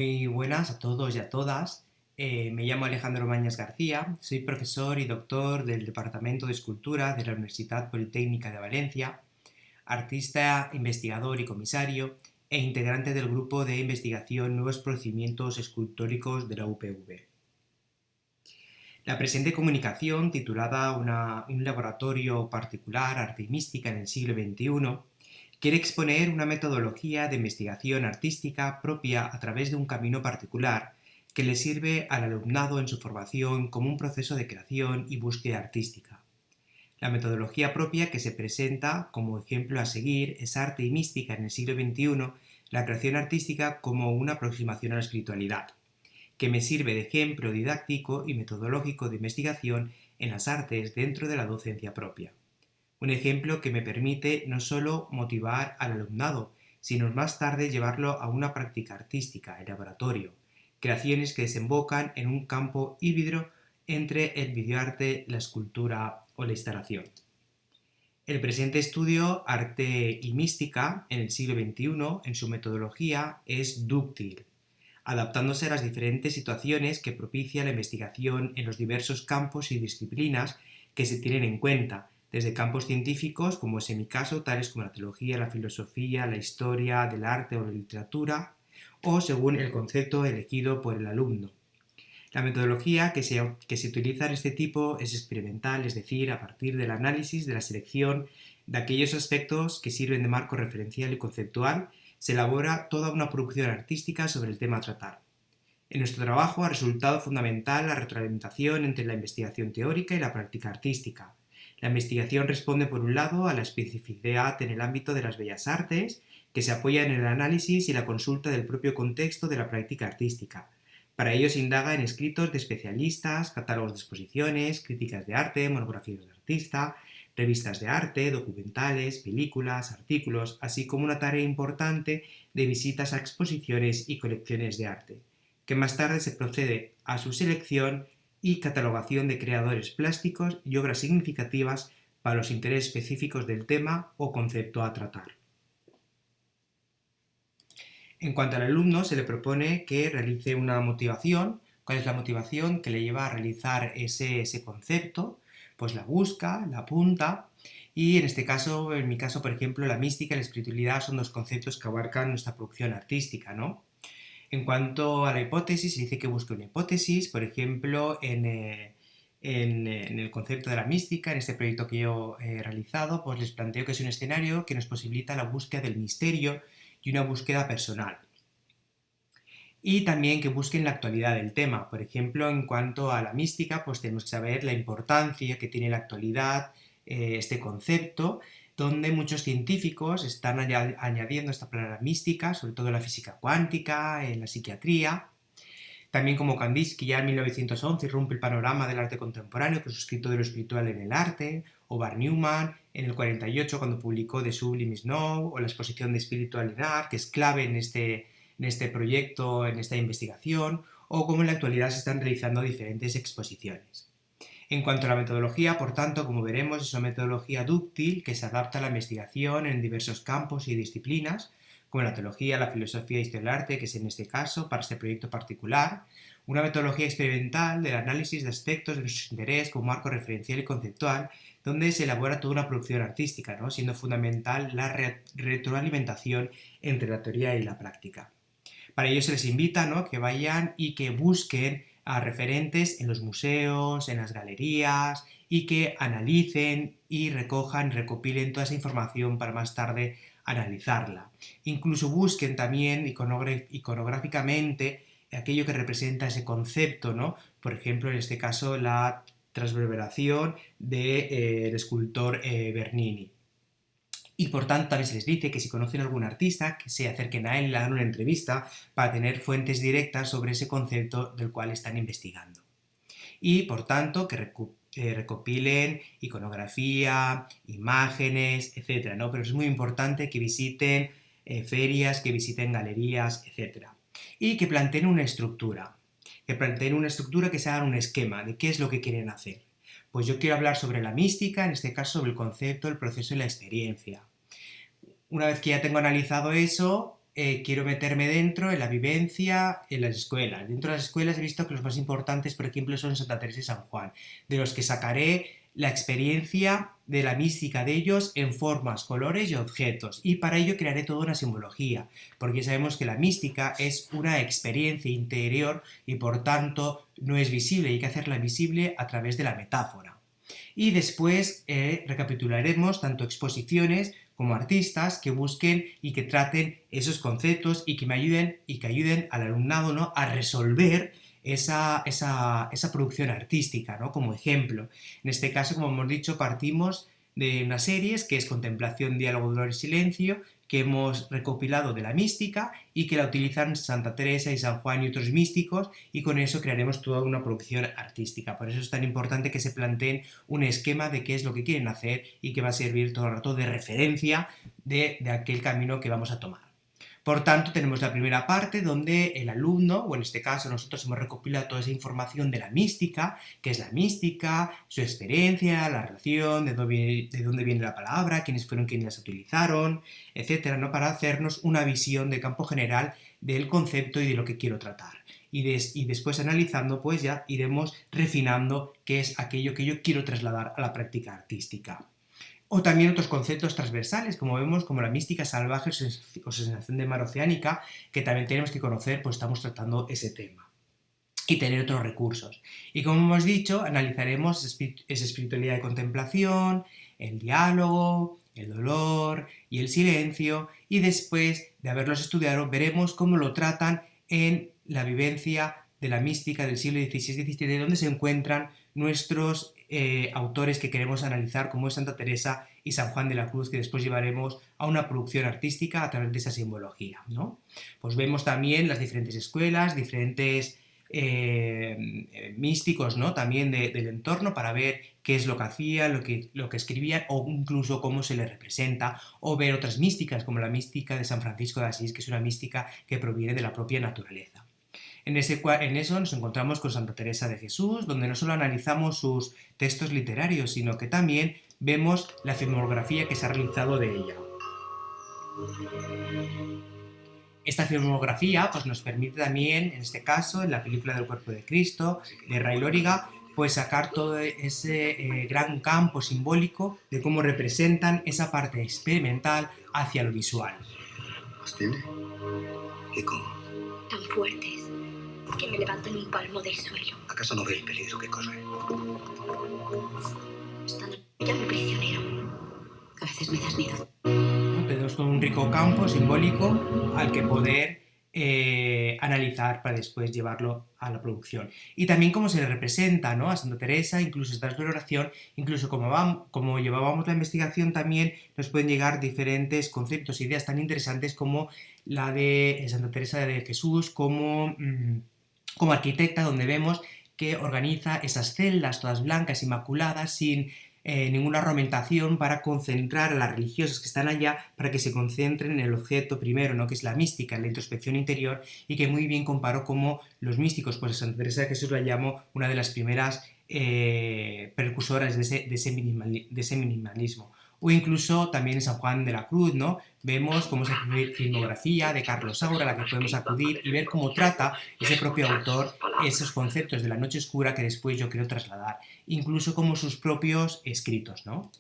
Muy buenas a todos y a todas. Me llamo Alejandro Mañas García, soy profesor y doctor del Departamento de Escultura de la Universidad Politécnica de Valencia, artista, investigador y comisario e integrante del grupo de investigación Nuevos Procedimientos Escultóricos de la UPV. La presente comunicación, titulada Un laboratorio particular, arte y mística en el siglo XXI, quiere exponer una metodología de investigación artística propia a través de un camino particular que le sirve al alumnado en su formación como un proceso de creación y búsqueda artística. La metodología propia que se presenta como ejemplo a seguir es arte y mística en el siglo XXI, la creación artística como una aproximación a la espiritualidad, que me sirve de ejemplo didáctico y metodológico de investigación en las artes dentro de la docencia propia. Un ejemplo que me permite no solo motivar al alumnado, sino más tarde llevarlo a una práctica artística, el laboratorio, creaciones que desembocan en un campo híbrido entre el videoarte, la escultura o la instalación. El presente estudio, Arte y Mística, en el siglo XXI, en su metodología, es dúctil, adaptándose a las diferentes situaciones que propicia la investigación en los diversos campos y disciplinas que se tienen en cuenta, desde campos científicos, como es en mi caso, tales como la teología, la filosofía, la historia del arte o la literatura, o según el concepto elegido por el alumno. La metodología que se utiliza en este tipo es experimental, es decir, a partir del análisis, de la selección de aquellos aspectos que sirven de marco referencial y conceptual, se elabora toda una producción artística sobre el tema a tratar. En nuestro trabajo ha resultado fundamental la retroalimentación entre la investigación teórica y la práctica artística. La investigación responde, por un lado, a la especificidad en el ámbito de las bellas artes, que se apoya en el análisis y la consulta del propio contexto de la práctica artística. Para ello se indaga en escritos de especialistas, catálogos de exposiciones, críticas de arte, monografías de artista, revistas de arte, documentales, películas, artículos, así como una tarea importante de visitas a exposiciones y colecciones de arte, que más tarde se procede a su selección y catalogación de creadores plásticos y obras significativas para los intereses específicos del tema o concepto a tratar. En cuanto al alumno, se le propone que realice una motivación. ¿Cuál es la motivación que le lleva a realizar ese concepto? Pues la busca, la apunta, y en este caso, en mi caso, por ejemplo, la mística y la espiritualidad son dos conceptos que abarcan nuestra producción artística, ¿no? En cuanto a la hipótesis, se dice que busque una hipótesis, por ejemplo, en el concepto de la mística, en este proyecto que yo he realizado, pues les planteo que es un escenario que nos posibilita la búsqueda del misterio y una búsqueda personal. Y también que busquen la actualidad del tema. Por ejemplo, en cuanto a la mística, pues tenemos que saber la importancia que tiene la actualidad este concepto, donde muchos científicos están añadiendo esta palabra mística, sobre todo en la física cuántica, en la psiquiatría. También como Kandinsky ya en 1911 irrumpe el panorama del arte contemporáneo con su escrito de lo espiritual en el arte, o Bar Newman en el 48 cuando publicó The Sublime is Now, o la exposición de Spiritual in Art, que es clave en este proyecto, en esta investigación, o como en la actualidad se están realizando diferentes exposiciones. En cuanto a la metodología, por tanto, como veremos, es una metodología dúctil que se adapta a la investigación en diversos campos y disciplinas, como la teología, la filosofía y historia del arte, que es en este caso, para este proyecto particular, una metodología experimental del análisis de aspectos de nuestro interés como marco referencial y conceptual, donde se elabora toda una producción artística, ¿no? Siendo fundamental la retroalimentación entre la teoría y la práctica. Para ello se les invita, ¿no?, que vayan y que busquen a referentes en los museos, en las galerías, y que analicen y recojan, recopilen toda esa información para más tarde analizarla. Incluso busquen también iconográficamente aquello que representa ese concepto, ¿no? Por ejemplo, en este caso, la transverberación del escultor Bernini. Y por tanto también se les dice que si conocen a algún artista, que se acerquen a él y le hagan una entrevista para tener fuentes directas sobre ese concepto del cual están investigando. Y por tanto que recopilen iconografía, imágenes, etcétera, ¿no? Pero es muy importante que visiten ferias, que visiten galerías, etcétera. Y que planteen una estructura. Que planteen una estructura, que se hagan un esquema de qué es lo que quieren hacer. Pues yo quiero hablar sobre la mística, en este caso sobre el concepto, el proceso y la experiencia. Una vez que ya tengo analizado eso, quiero meterme dentro en la vivencia en las escuelas. Dentro de las escuelas he visto que los más importantes, por ejemplo, son Santa Teresa y San Juan, de los que sacaré la experiencia de la mística de ellos en formas, colores y objetos. Y para ello crearé toda una simbología, porque sabemos que la mística es una experiencia interior y por tanto no es visible, hay que hacerla visible a través de la metáfora. Y después recapitularemos tanto exposiciones como artistas que busquen y que traten esos conceptos y que me ayuden y que ayuden al alumnado, ¿no?, a resolver esa producción artística, ¿no?, como ejemplo. En este caso, como hemos dicho, partimos de unas series que es Contemplación, Diálogo, Dolor y Silencio, que hemos recopilado de la mística y que la utilizan Santa Teresa y San Juan y otros místicos, y con eso crearemos toda una producción artística. Por eso es tan importante que se planteen un esquema de qué es lo que quieren hacer y que va a servir todo el rato de referencia de aquel camino que vamos a tomar. Por tanto, tenemos la primera parte donde el alumno, o en este caso nosotros hemos recopilado toda esa información de la mística, qué es la mística, su experiencia, la relación, de dónde viene la palabra, quiénes fueron quienes las utilizaron, etcétera, ¿no?, para hacernos una visión de campo general del concepto y de lo que quiero tratar. Y después analizando, pues ya iremos refinando qué es aquello que yo quiero trasladar a la práctica artística. O también otros conceptos transversales, como vemos, como la mística salvaje o sensación de mar oceánica, que también tenemos que conocer, pues estamos tratando ese tema. Y tener otros recursos. Y como hemos dicho, analizaremos esa espiritualidad de contemplación, el diálogo, el dolor y el silencio, y después de haberlos estudiado, veremos cómo lo tratan en la vivencia de la mística del siglo XVI-XVII, donde se encuentran nuestros autores que queremos analizar, como es Santa Teresa y San Juan de la Cruz, que después llevaremos a una producción artística a través de esa simbología, ¿no? Pues vemos también las diferentes escuelas, diferentes místicos, ¿no?, también del entorno, para ver qué es lo que hacían, lo que escribían, o incluso cómo se les representa, o ver otras místicas, como la mística de San Francisco de Asís, que es una mística que proviene de la propia naturaleza. En eso nos encontramos con Santa Teresa de Jesús, donde no solo analizamos sus textos literarios, sino que también vemos la filmografía que se ha realizado de ella. Esta filmografía, pues, nos permite también, en este caso, en la película del Cuerpo de Cristo, de Ray Loriga, pues sacar todo ese gran campo simbólico de cómo representan esa parte experimental hacia lo visual. ¿Los tiene? ¿Y cómo? Tan fuertes que me levantan un palmo del suelo. ¿Acaso no ve el peligro que corre? Están ya mi prisionero. A veces me das miedo. Tenemos todo un rico campo simbólico al que poder analizar para después llevarlo a la producción. Y también cómo se le representa, ¿no?, a Santa Teresa, incluso esta exploración, incluso como llevábamos la investigación, también nos pueden llegar diferentes conceptos e ideas tan interesantes como la de Santa Teresa de Jesús como arquitecta, donde vemos que organiza esas celdas todas blancas, inmaculadas, sin ninguna ornamentación, para concentrar a las religiosas que están allá, para que se concentren en el objeto primero, ¿no?, que es la mística, la introspección interior, y que muy bien comparo como los místicos, pues a Santa Teresa de Jesús la llamo una de las primeras precursoras de ese minimalismo. O incluso también en San Juan de la Cruz, ¿no?, vemos cómo se hace filmografía de Carlos Saura, a la que podemos acudir y ver cómo trata ese propio autor esos conceptos de la noche oscura que después yo quiero trasladar, incluso como sus propios escritos, ¿no?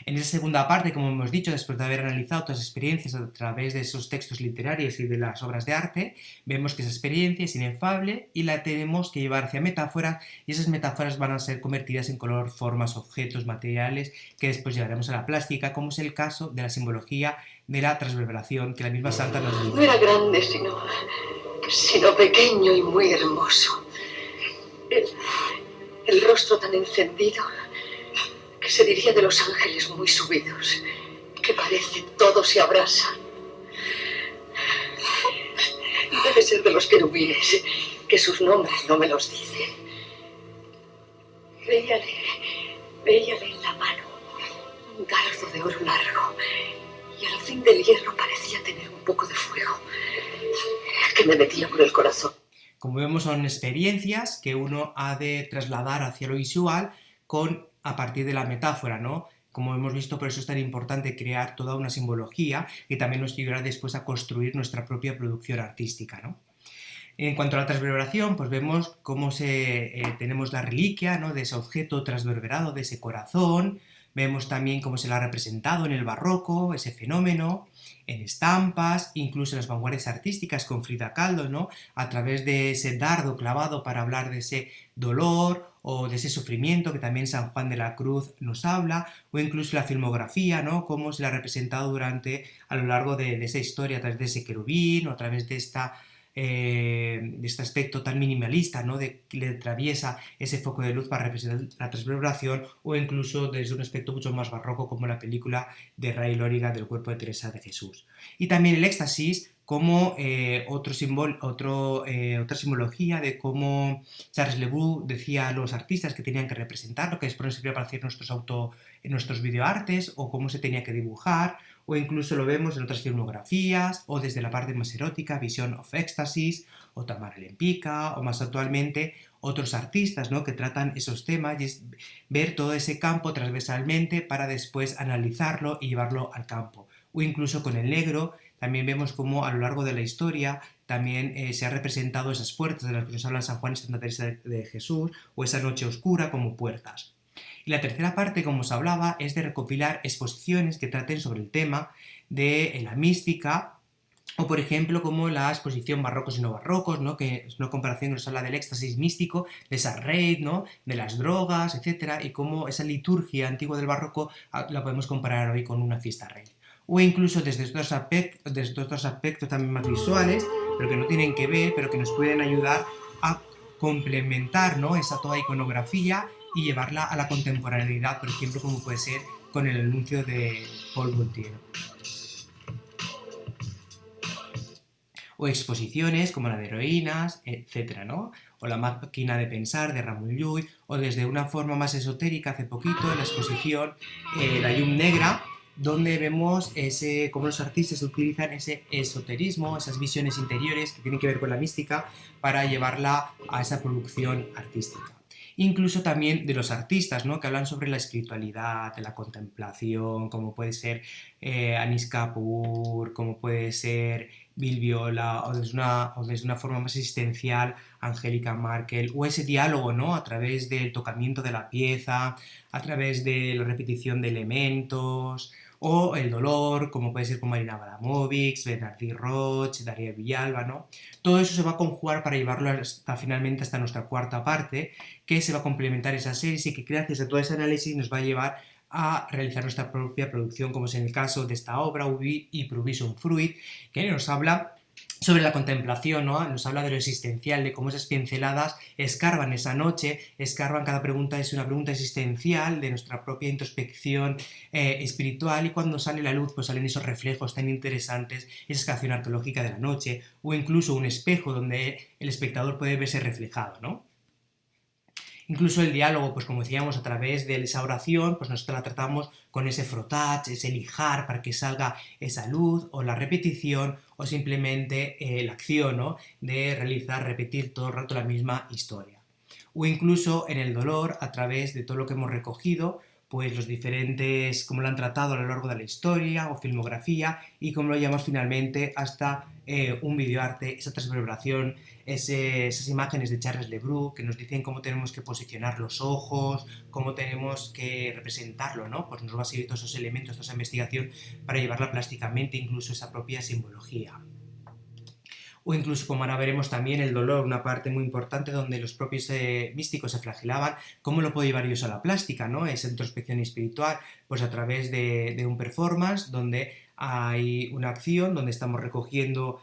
En esa segunda parte, como hemos dicho, después de haber analizado todas las experiencias a través de esos textos literarios y de las obras de arte, vemos que esa experiencia es inefable y la tenemos que llevar hacia metáforas, y esas metáforas van a ser convertidas en color, formas, objetos, materiales que después llevaremos a la plástica, como es el caso de la simbología de la transverberación, que la misma Santa nos dice. No era grande, sino pequeño y muy hermoso. El rostro tan encendido, que se diría de los ángeles muy subidos, que parece todo se abrasa. Debe ser de los querubines, que sus nombres no me los dicen. Veíale en la mano un dardo de oro largo, y al fin del hierro parecía tener un poco de fuego, que me metía por el corazón. Como vemos, son experiencias que uno ha de trasladar hacia lo visual a partir de la metáfora, ¿no?, como hemos visto, por eso es tan importante crear toda una simbología que también nos ayudará después a construir nuestra propia producción artística, ¿no? En cuanto a la transverberación, pues vemos cómo tenemos la reliquia, ¿no?, de ese objeto transverberado, de ese corazón. Vemos también cómo se lo ha representado en el barroco, ese fenómeno, en estampas, incluso en las vanguardias artísticas con Frida Kahlo, ¿no?, a través de ese dardo clavado para hablar de ese dolor o de ese sufrimiento que también San Juan de la Cruz nos habla, o incluso la filmografía, ¿no?, cómo se la ha representado a lo largo de esa historia, a través de ese querubín o a través de este aspecto tan minimalista, ¿no?, de que le atraviesa ese foco de luz para representar la transverberación, o incluso desde un aspecto mucho más barroco como la película de Ray Loriga del cuerpo de Teresa de Jesús. Y también el éxtasis como otra simbología de cómo Charles Le Boux decía a los artistas que tenían que representarlo, que después nos servía para hacer nuestros videoartes, o cómo se tenía que dibujar, o incluso lo vemos en otras filmografías, o desde la parte más erótica, Vision of Ecstasy, o Tamara Lempicka, o más actualmente otros artistas, ¿no?, que tratan esos temas, y es ver todo ese campo transversalmente para después analizarlo y llevarlo al campo. O incluso con el negro, también vemos cómo a lo largo de la historia también se han representado esas puertas de las que nos hablan San Juan y Santa Teresa de Jesús, o esa noche oscura como puertas. Y la tercera parte, como os hablaba, es de recopilar exposiciones que traten sobre el tema de la mística, o por ejemplo como la exposición Barrocos y no barrocos, ¿no?, que es una comparación que nos habla del éxtasis místico, de esa red, ¿no?, de las drogas, etc., y cómo esa liturgia antigua del barroco la podemos comparar hoy con una fiesta rey. O incluso desde otros aspectos también más visuales, pero que no tienen que ver, pero que nos pueden ayudar a complementar, ¿no?, esa toda iconografía y llevarla a la contemporaneidad, por ejemplo, como puede ser con el anuncio de Paul Gaultier. O exposiciones como la de heroínas, etc., ¿no?, o la máquina de pensar de Ramon Llull, o desde una forma más esotérica, hace poquito, la exposición La Llum Negra, donde vemos cómo los artistas utilizan ese esoterismo, esas visiones interiores que tienen que ver con la mística, para llevarla a esa producción artística. Incluso también de los artistas, ¿no?, que hablan sobre la espiritualidad, de la contemplación, como puede ser Anish Kapoor, como puede ser Bill Viola, o desde una forma más existencial, Angélica Merkel, o ese diálogo, ¿no?, a través del tocamiento de la pieza, a través de la repetición de elementos, o el dolor, como puede ser con Marina Abramovic, Bernardí Roig, Daria Villalba, ¿no? Todo eso se va a conjugar para llevarlo finalmente hasta nuestra cuarta parte, que se va a complementar esa serie y que gracias a todo ese análisis nos va a llevar a realizar nuestra propia producción, como es en el caso de esta obra, Ubi y Provision Fruit, que nos habla sobre la contemplación, ¿no?, nos habla de lo existencial, de cómo esas pinceladas escarban esa noche, cada pregunta es una pregunta existencial de nuestra propia introspección espiritual, y cuando sale la luz pues salen esos reflejos tan interesantes, esa excavación arqueológica de la noche, o incluso un espejo donde el espectador puede verse reflejado, ¿no? Incluso el diálogo, pues como decíamos, a través de esa oración, pues nosotros la tratamos con ese frotage, ese lijar para que salga esa luz, o la repetición, o simplemente la acción, ¿no?, de repetir todo el rato la misma historia. O incluso en el dolor, a través de todo lo que hemos recogido, pues los diferentes, cómo lo han tratado a lo largo de la historia o filmografía, y cómo lo llevamos finalmente hasta un videoarte, esa transverberación, esas imágenes de Charles Le Boux que nos dicen cómo tenemos que posicionar los ojos, cómo tenemos que representarlo, ¿no? Pues nos va a servir todos esos elementos, toda esa investigación para llevarla plásticamente, incluso esa propia simbología. O incluso, como ahora veremos también, el dolor, una parte muy importante donde los propios místicos se flagelaban, cómo lo puedo llevar yo eso a la plástica, ¿no? Esa introspección espiritual, pues a través de un performance donde hay una acción, donde estamos recogiendo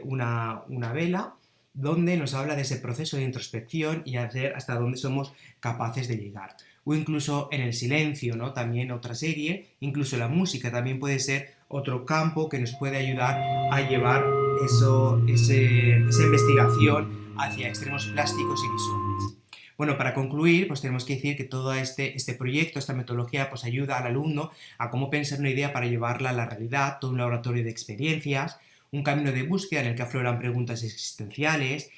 una vela, donde nos habla de ese proceso de introspección y hacer hasta dónde somos capaces de llegar. O incluso en el silencio, ¿no?, también otra serie, incluso la música también puede ser otro campo que nos puede ayudar a llevar esa investigación hacia extremos plásticos y visuales. Bueno, para concluir, pues tenemos que decir que todo este proyecto, esta metodología, pues ayuda al alumno a cómo pensar una idea para llevarla a la realidad, todo un laboratorio de experiencias, un camino de búsqueda en el que afloran preguntas existenciales,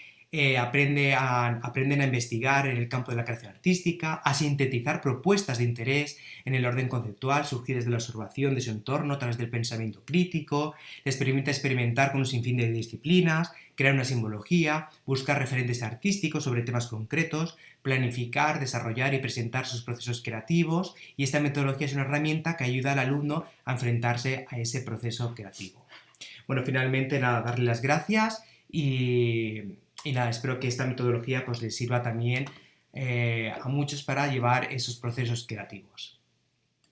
aprenden a investigar en el campo de la creación artística, a sintetizar propuestas de interés en el orden conceptual surgidas de la observación de su entorno a través del pensamiento crítico, les permite experimentar con un sinfín de disciplinas, crear una simbología, buscar referentes artísticos sobre temas concretos, planificar, desarrollar y presentar sus procesos creativos, y esta metodología es una herramienta que ayuda al alumno a enfrentarse a ese proceso creativo. Bueno, finalmente nada, darle las gracias y nada, espero que esta metodología pues les sirva también a muchos para llevar esos procesos creativos.